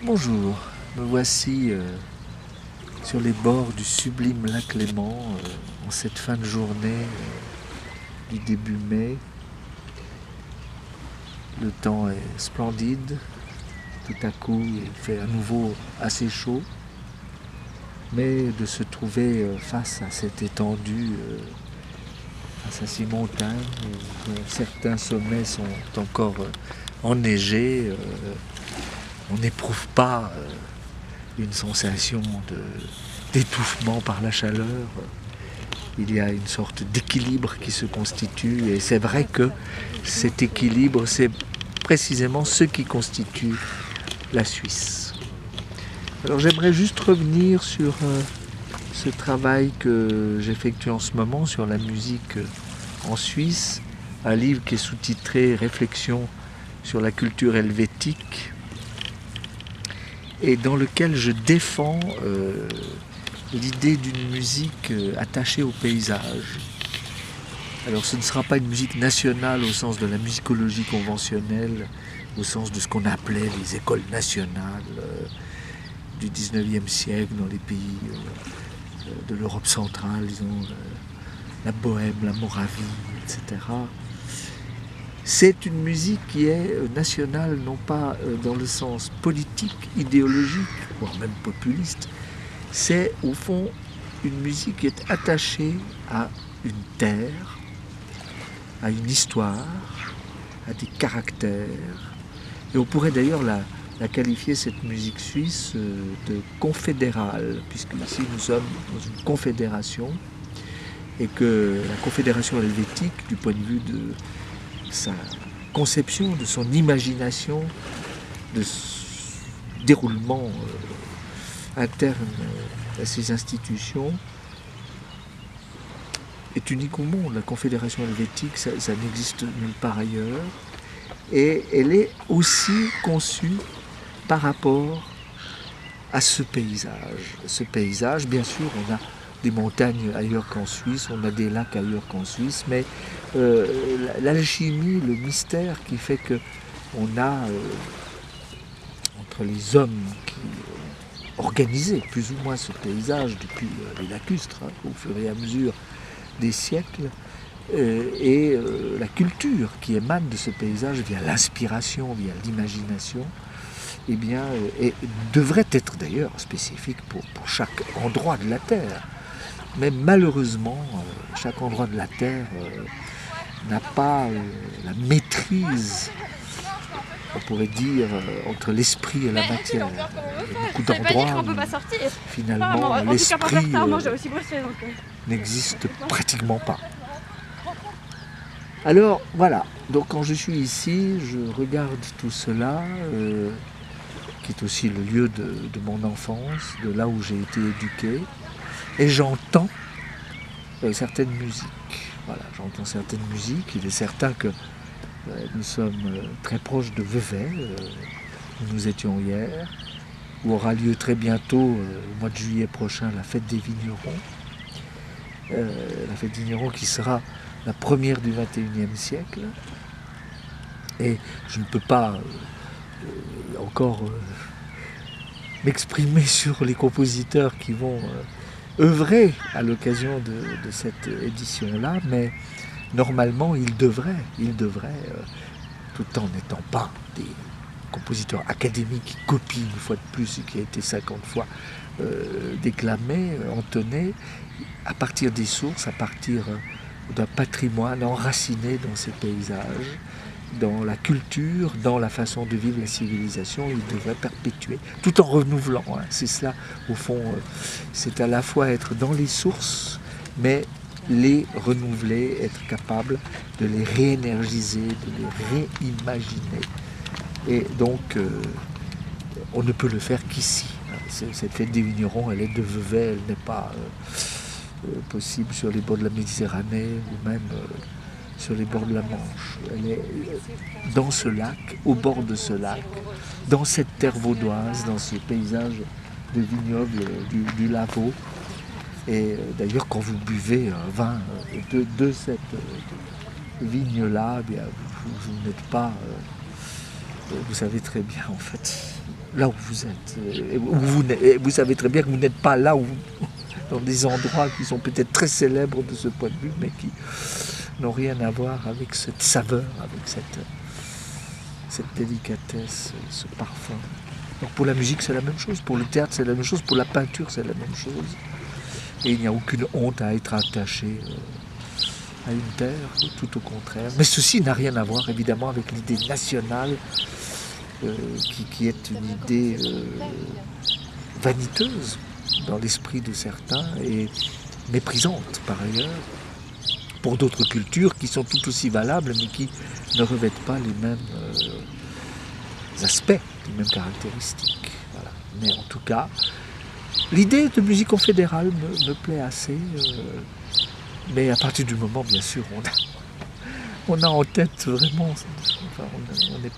Bonjour, me voici sur les bords du sublime lac Léman en cette fin de journée du début mai. Le temps est splendide, tout à coup il fait à nouveau assez chaud, mais de se trouver face à cette étendue, face à ces montagnes dont certains sommets sont encore enneigés, on n'éprouve pas une sensation d'étouffement par la chaleur. Il y a une sorte d'équilibre qui se constitue et c'est vrai que cet équilibre, c'est précisément ce qui constitue la Suisse. Alors j'aimerais juste revenir sur ce travail que j'effectue en ce moment sur la musique en Suisse, un livre qui est sous-titré Réflexions sur la culture helvétique, et dans lequel je défends l'idée d'une musique attachée au paysage. Alors ce ne sera pas une musique nationale au sens de la musicologie conventionnelle, au sens de ce qu'on appelait les écoles nationales du 19e siècle dans les pays de l'Europe centrale, disons la Bohème, la Moravie, etc. C'est une musique qui est nationale, non pas dans le sens politique, idéologique, voire même populiste. C'est au fond une musique qui est attachée à une terre, à une histoire, à des caractères. Et on pourrait d'ailleurs la qualifier, cette musique suisse, de confédérale, puisque ici nous sommes dans une confédération, et que la confédération helvétique, du point de vue de sa conception, de son imagination, de déroulement interne à ces institutions, est unique au monde. La confédération helvétique, ça n'existe nulle part ailleurs. Et elle est aussi conçue par rapport à ce paysage. Ce paysage, bien sûr, on a des montagnes ailleurs qu'en Suisse, on a des lacs ailleurs qu'en Suisse, mais l'alchimie, le mystère qui fait qu'on a entre les hommes qui organisaient plus ou moins ce paysage depuis les lacustres, au fur et à mesure des siècles, et la culture qui émane de ce paysage via l'inspiration, via l'imagination, eh bien, et devrait être d'ailleurs spécifique pour chaque endroit de la Terre. Mais malheureusement, chaque endroit de la Terre n'a pas la maîtrise, on pourrait dire, entre l'esprit et la matière. Il y a beaucoup d'endroits où, finalement, l'esprit n'existe pratiquement pas. Alors voilà, donc quand je suis ici, je regarde tout cela, qui est aussi le lieu de mon enfance, de là où j'ai été éduqué, et j'entends certaines musiques. Voilà, j'entends certaines musiques. Il est certain que nous sommes très proches de Vevey, où nous étions hier, où aura lieu très bientôt, au mois de juillet prochain, la fête des vignerons. La fête des vignerons qui sera la première du XXIe siècle. Et je ne peux pas encore m'exprimer sur les compositeurs qui vont œuvrer à l'occasion de cette édition-là, mais normalement ils devraient, tout en n'étant pas des compositeurs académiques qui copient une fois de plus ce qui a été 50 fois déclamé, entonné, à partir des sources, à partir d'un patrimoine enraciné dans ces paysages, dans la culture, dans la façon de vivre la civilisation, il devrait perpétuer, tout en renouvelant. Hein. C'est cela, au fond, c'est à la fois être dans les sources, mais les renouveler, être capable de les réénergiser, de les réimaginer. Et donc, on ne peut le faire qu'ici. Cette fête des vignerons, elle est de Vevey, elle n'est pas possible sur les bords de la Méditerranée ou même sur les bords de la Manche. Elle est dans ce lac, au bord de ce lac, dans cette terre vaudoise, dans ce paysage de vignobles du Lavaux. Et d'ailleurs, quand vous buvez un vin de cette vigne-là, eh bien, vous n'êtes pas... vous savez très bien, en fait, là où vous êtes. Vous savez très bien que vous n'êtes pas là où, dans des endroits qui sont peut-être très célèbres de ce point de vue, mais qui n'ont rien à voir avec cette saveur, avec cette délicatesse, ce parfum. Donc pour la musique, c'est la même chose, pour le théâtre, c'est la même chose, pour la peinture, c'est la même chose. Et il n'y a aucune honte à être attaché à une terre, tout au contraire. Mais ceci n'a rien à voir, évidemment, avec l'idée nationale, qui est une idée vaniteuse dans l'esprit de certains et méprisante, par ailleurs, pour d'autres cultures qui sont tout aussi valables, mais qui ne revêtent pas les mêmes aspects, les mêmes caractéristiques. Voilà. Mais en tout cas, l'idée de musique confédérale me plaît assez, mais à partir du moment, bien sûr, on a en tête vraiment, enfin, on est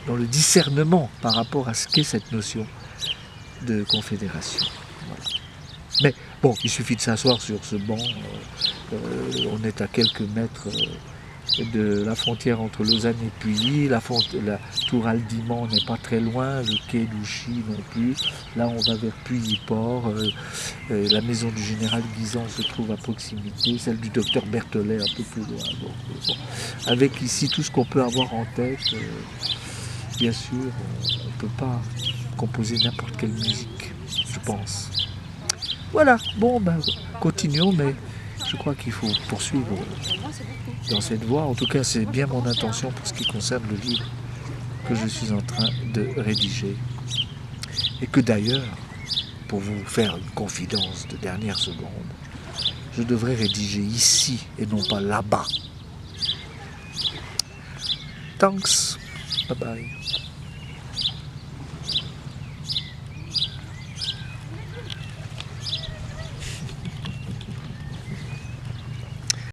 dans le discernement par rapport à ce qu'est cette notion de confédération. Voilà. Mais bon, il suffit de s'asseoir sur ce banc, on est à quelques mètres de la frontière entre Lausanne et Pouilly, la tour Aldimand n'est pas très loin, le quai d'Ouchy non plus, là on va vers Pouilly-Port, la maison du général Guisan se trouve à proximité, celle du docteur Berthollet un peu plus loin. Donc, bon. Avec ici tout ce qu'on peut avoir en tête, bien sûr, on ne peut pas composer n'importe quelle musique, je pense. Voilà, bon, ben, continuons, mais je crois qu'il faut poursuivre dans cette voie. En tout cas, c'est bien mon intention pour ce qui concerne le livre que je suis en train de rédiger. Et que d'ailleurs, pour vous faire une confidence de dernière seconde, je devrais rédiger ici et non pas là-bas. Thanks. Bye bye.